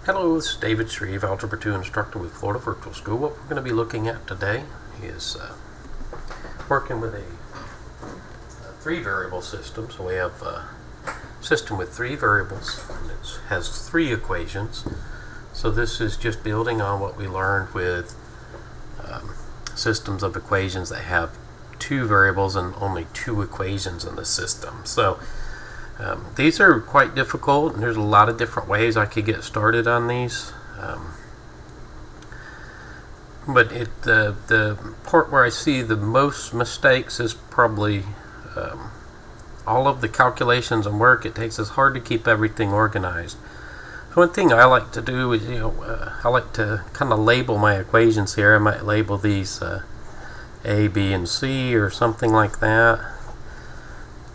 Hello, this is David Shreeve, Algebra 2 instructor with Florida Virtual School. What we're going to be looking at today is working with a three-variable system. So we have a system with three variables, and it has three equations. So this is just building on what we learned with systems of equations that have two variables and only two equations in the system. So these are quite difficult, and there's a lot of different ways I could get started on these. But the part where I see the most mistakes is probably all of the calculations and work it takes. Is hard to keep everything organized. So one thing I like to do is, I like to kind of label my equations here. I might label these A, B, and C or something like that.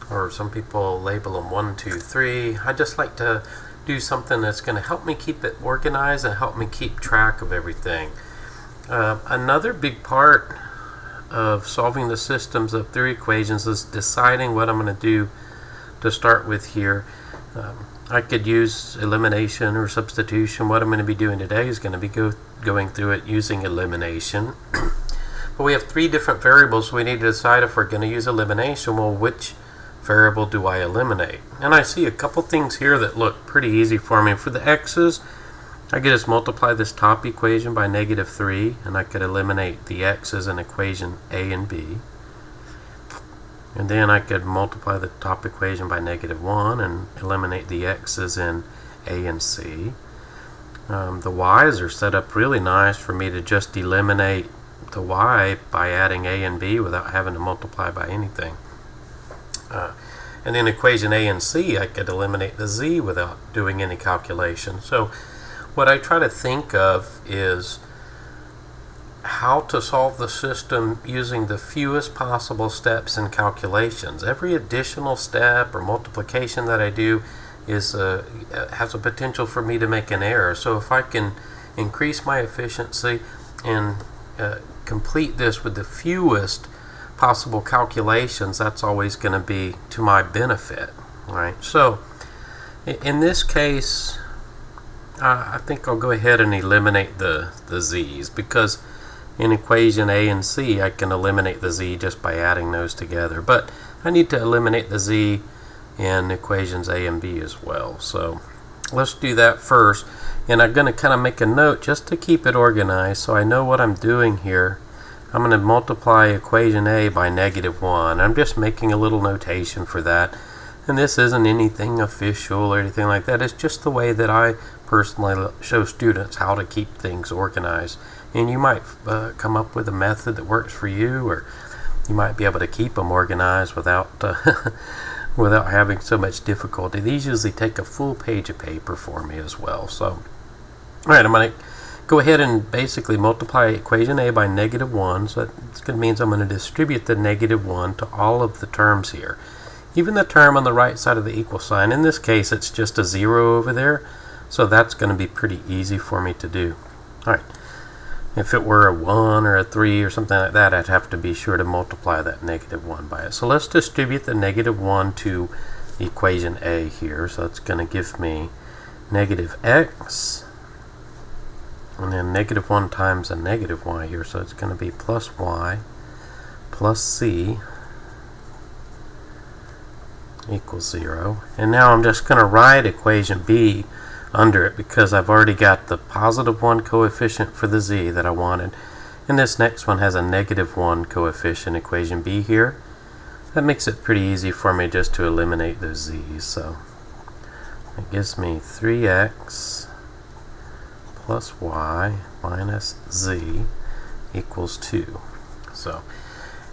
Or some people label them 1, 2, 3. I just like to do something that's going to help me keep it organized and help me keep track of everything. Another big part of solving the systems of three equations is deciding what I'm going to do to start with here. I could use elimination or substitution. What I'm going to be doing today is going to be going through it using elimination. But we have three different variables, so we need to decide if we're going to use elimination. Well, which variable do I eliminate? And I see a couple things here that look pretty easy for me. For the x's, I could just multiply this top equation by -3, and I could eliminate the x's in equation A and B. And then I could multiply the top equation by -1 and eliminate the x's in A and C. The y's are set up really nice for me to just eliminate the y by adding A and B without having to multiply by anything. And in equation A and C, I could eliminate the z without doing any calculation. So what I try to think of is how to solve the system using the fewest possible steps in calculations. Every additional step or multiplication that I do is has a potential for me to make an error. So if I can increase my efficiency and complete this with the fewest possible calculations, that's always going to be to my benefit, right? So in this case, I think I'll go ahead and eliminate the z's, because in equation A and C I can eliminate the z just by adding those together, but I need to eliminate the z in equations A and B as well. So let's do that first, and I'm going to kind of make a note just to keep it organized so I know what I'm doing here. I'm going to multiply equation A by -1. I'm just making a little notation for that. And this isn't anything official or anything like that. It's just the way that I personally show students how to keep things organized. And you might come up with a method that works for you, or you might be able to keep them organized without without having so much difficulty. These usually take a full page of paper for me as well. So, all right, I'm going to go ahead and basically multiply equation A by -1. So that means I'm going to distribute the -1 to all of the terms here. Even the term on the right side of the equal sign. In this case, it's just a 0 over there. So that's going to be pretty easy for me to do. All right. If it were a 1 or a 3 or something like that, I'd have to be sure to multiply that -1 by it. So let's distribute the -1 to equation A here. So it's going to give me -x. And then -1 times a -y here, so it's going to be plus y plus c equals 0. And now I'm just going to write equation B under it, because I've already got the +1 coefficient for the z that I wanted. And this next one has a -1 coefficient, equation B here. That makes it pretty easy for me just to eliminate those z's. So it gives me 3x plus y minus z equals 2. So,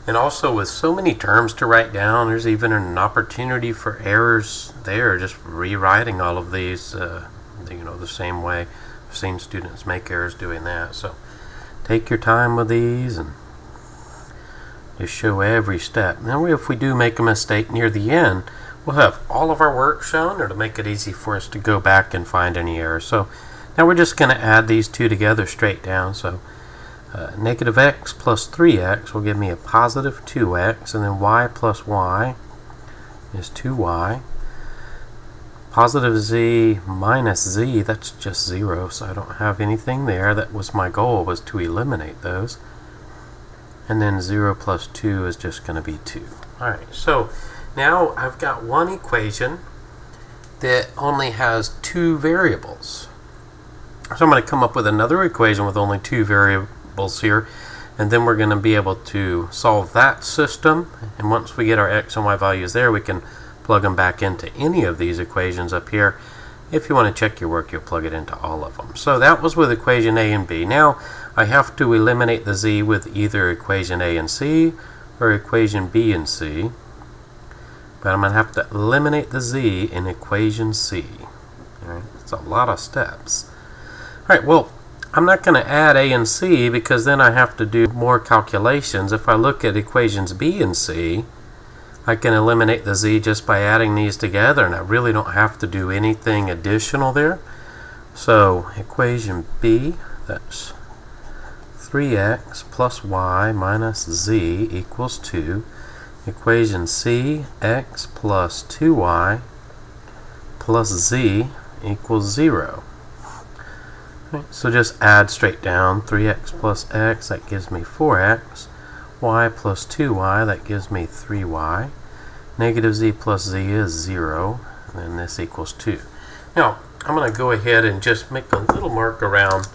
and also with so many terms to write down, there's even an opportunity for errors there, just rewriting all of these the same way. I've seen students make errors doing that. So take your time with these and just show every step. Now if we do make a mistake near the end, we'll have all of our work shown, or to make it easy for us to go back and find any errors. So now we're just going to add these two together straight down. So -x plus 3x will give me a +2x, and then y plus y is 2y Positive z minus z, that's just 0, so I don't have anything there. That was my goal, was to eliminate those. And then 0 plus 2 is just going to be 2. Alright, so now I've got one equation that only has 2 variables. So I'm going to come up with another equation with only 2 variables here, and then we're going to be able to solve that system, and once we get our x and y values there, we can plug them back into any of these equations up here. If you want to check your work, you'll plug it into all of them. So that was with equation A and B. Now I have to eliminate the z with either equation A and C or equation B and C, but I'm going to have to eliminate the z in equation C. All right, it's a lot of steps. All right, well, I'm not going to add A and C because then I have to do more calculations. If I look at equations B and C, I can eliminate the z just by adding these together, and I really don't have to do anything additional there. So equation B, that's 3x plus y minus z equals 2. Equation C, x plus 2y plus z equals 0. So just add straight down. 3x plus x, that gives me 4x. Y plus 2y, that gives me 3y. Negative z plus z is 0, and then this equals 2. Now, I'm going to go ahead and just make a little mark around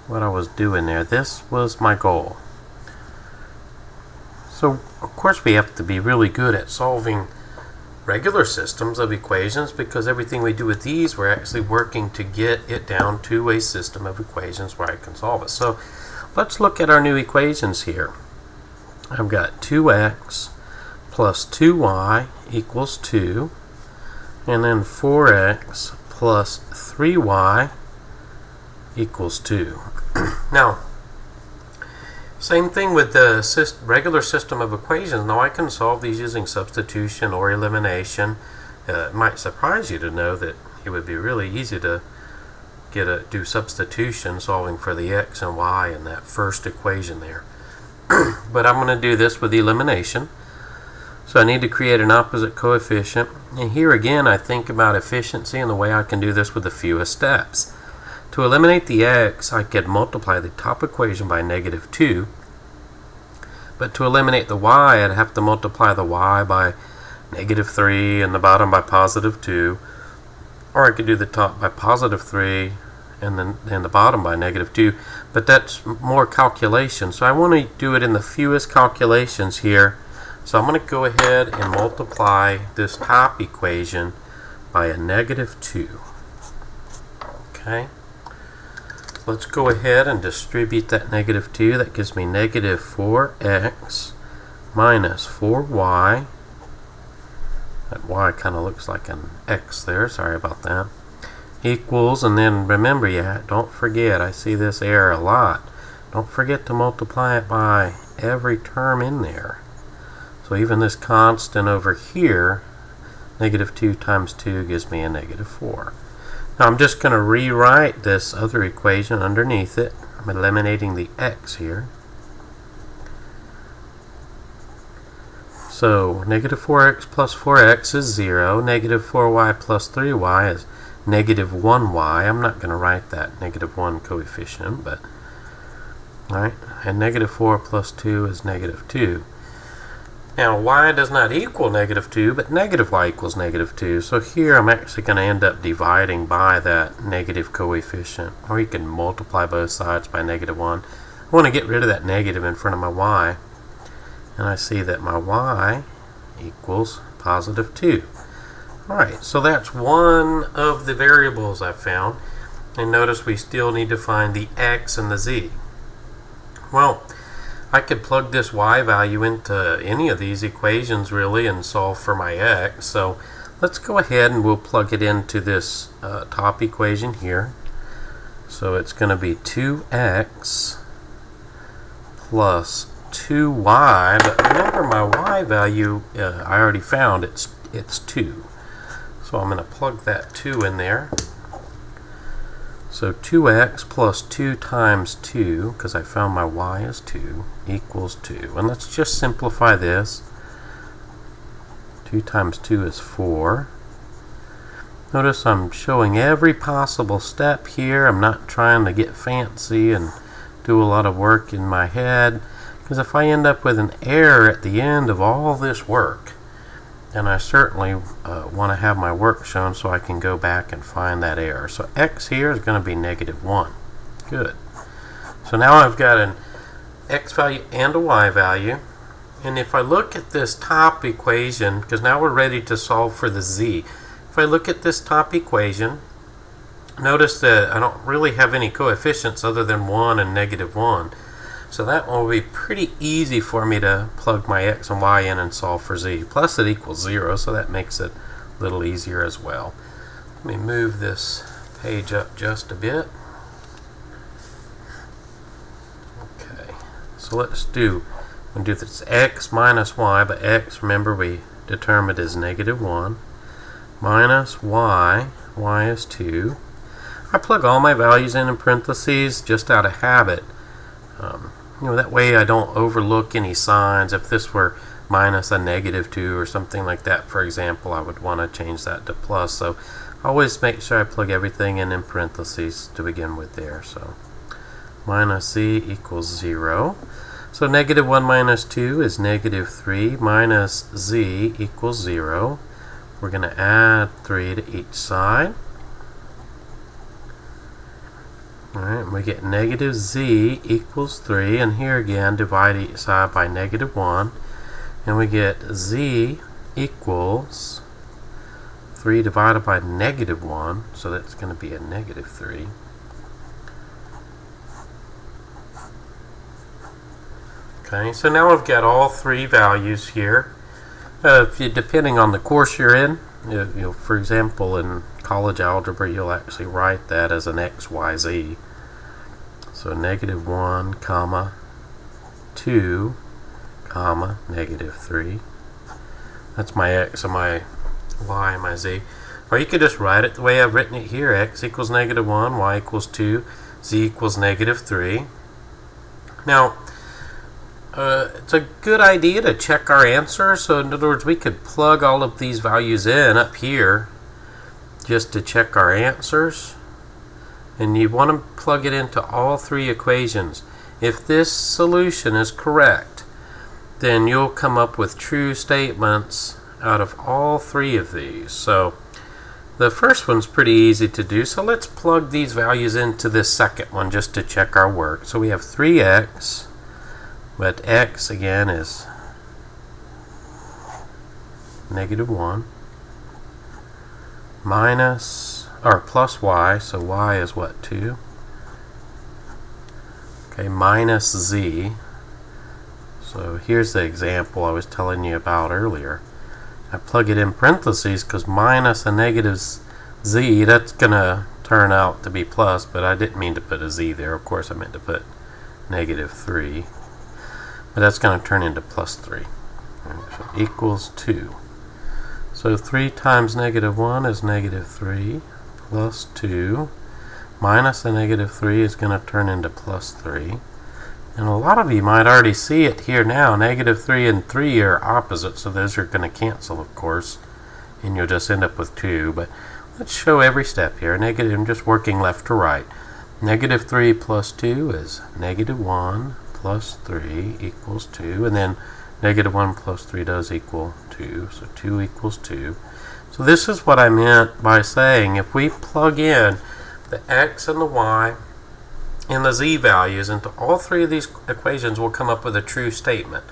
what I was doing there. This was my goal. So, of course, we have to be really good at solving regular systems of equations, because everything we do with these, we're actually working to get it down to a system of equations where I can solve it. So let's look at our new equations here. I've got 2x plus 2y equals 2, and then 4x plus 3y equals 2. Now, same thing with the regular system of equations. Now I can solve these using substitution or elimination. It might surprise you to know that it would be really easy to do substitution, solving for the x and y in that first equation there. But I'm going to do this with elimination. So I need to create an opposite coefficient. And here again, I think about efficiency and the way I can do this with the fewest steps. To eliminate the x, I could multiply the top equation by negative 2. But to eliminate the y, I'd have to multiply the y by negative 3 and the bottom by positive 2. Or I could do the top by positive 3 and then the bottom by negative 2. But that's more calculation. So I want to do it in the fewest calculations here. So I'm going to go ahead and multiply this top equation by a negative 2. Okay. Let's go ahead and distribute that negative 2. That gives me negative 4x minus 4y. That y kind of looks like an x there. Sorry about that. Equals, and then remember, don't forget, I see this error a lot. Don't forget to multiply it by every term in there. So even this constant over here, negative 2 times 2 gives me a negative 4. Now I'm just going to rewrite this other equation underneath it. I'm eliminating the x here. So negative 4x plus 4x is 0. Negative 4y plus 3y is negative 1y. I'm not going to write that negative 1 coefficient, but alright. And negative 4 plus 2 is negative 2. Now y does not equal negative 2, but negative y equals negative 2. So here I'm actually going to end up dividing by that negative coefficient. Or you can multiply both sides by negative 1. I want to get rid of that negative in front of my y. And I see that my y equals positive 2. Alright, so that's one of the variables I found. And notice we still need to find the x and the z. Well, I could plug this y value into any of these equations really and solve for my x. So let's go ahead and we'll plug it into this top equation here. So it's going to be 2x plus 2y, but remember my y value I already found, it's 2. So I'm going to plug that 2 in there. So 2x plus 2 times 2, because I found my y is 2, equals 2. And let's just simplify this. 2 times 2 is 4. Notice I'm showing every possible step here. I'm not trying to get fancy and do a lot of work in my head, because if I end up with an error at the end of all this work, then I certainly want to have my work shown so I can go back and find that error. So x here is going to be -1. Good. So now I've got an x value and a y value. And if I look at this top equation, because now we're ready to solve for the z. If I look at this top equation, notice that I don't really have any coefficients other than 1 and -1. So that one will be pretty easy for me to plug my x and y in and solve for z. Plus it equals 0, so that makes it a little easier as well. Let me move this page up just a bit. Okay, so let's do this x minus y, but x, remember, we determined is -1, minus y is 2. I plug all my values in parentheses just out of habit. That way I don't overlook any signs. If this were minus a -2 or something like that, for example, I would want to change that to plus. So always make sure I plug everything in parentheses to begin with there. So minus z equals 0. So -1 minus 2 is -3 minus z equals 0. We're going to add 3 to each side. Alright, we get -z equals 3, and here again divide each side by -1, and we get z equals 3 divided by -1, so that's going to be a -3. Okay, so now I've got all three values here. Depending on the course you're in, for example, in college algebra, you'll actually write that as an x, y, z. So -1, comma, 2, comma, -3. That's my x and my y and my z. Or you could just write it the way I've written it here. X equals -1, y equals 2, z equals -3. Now, it's a good idea to check our answers. So in other words, we could plug all of these values in up here just to check our answers. And you want to plug it into all three equations. If this solution is correct, then you'll come up with true statements out of all three of these. So the first one's pretty easy to do. So let's plug these values into this second one just to check our work. So we have 3x, but x again is -1, minus or plus y, so y is what, 2? Okay, minus z. So here's the example I was telling you about earlier. I plug it in parentheses because minus a -z, that's going to turn out to be plus, but I didn't mean to put a z there. Of course, I meant to put -3. But that's going to turn into plus 3. So equals 2. So 3 times -1 is -3. Plus 2 minus a -3 is going to turn into plus 3. And a lot of you might already see it here now. -3 and 3 are opposite, so those are going to cancel, of course, and you'll just end up with 2. But let's show every step here. I'm just working left to right. -3 plus 2 is -1 plus 3 equals 2, and then -1 plus 3 does equal 2, so 2 equals 2. So this is what I meant by saying if we plug in the x and the y and the z values into all three of these equations, we'll come up with a true statement.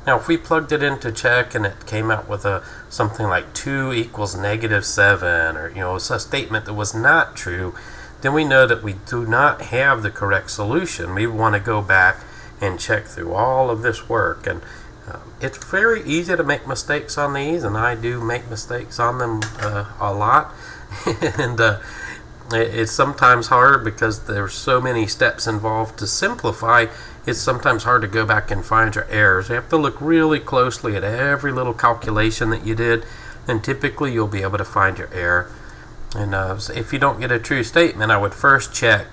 Now if we plugged it in to check and it came out with something like 2 equals -7, or it's a statement that was not true, then we know that we do not have the correct solution. We want to go back and check through all of this work, and it's very easy to make mistakes on these, and I do make mistakes on them a lot. And it's sometimes hard because there's so many steps involved. To simplify, it's sometimes hard to go back and find your errors. You have to look really closely at every little calculation that you did, and typically you'll be able to find your error. And if you don't get a true statement, I would first check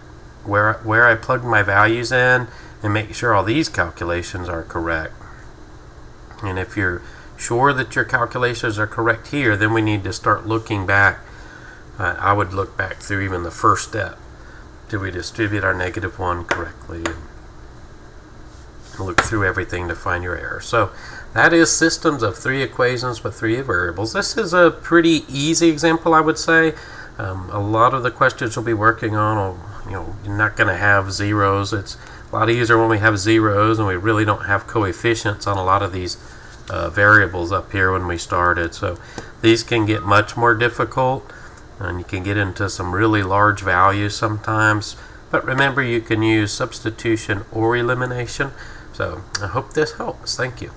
where I plugged my values in and make sure all these calculations are correct. And if you're sure that your calculations are correct here, then we need to start looking back I would look back through even the first step. Did we distribute our -1 correctly? And look through everything to find your error. So that is systems of 3 equations with 3 variables. This is a pretty easy example, I would say. A lot of the questions we'll be working on, you're not going to have zeros. It's a lot easier when we have zeros and we really don't have coefficients on a lot of these variables up here when we started. So these can get much more difficult, and you can get into some really large values sometimes. But remember, you can use substitution or elimination. So I hope this helps. Thank you.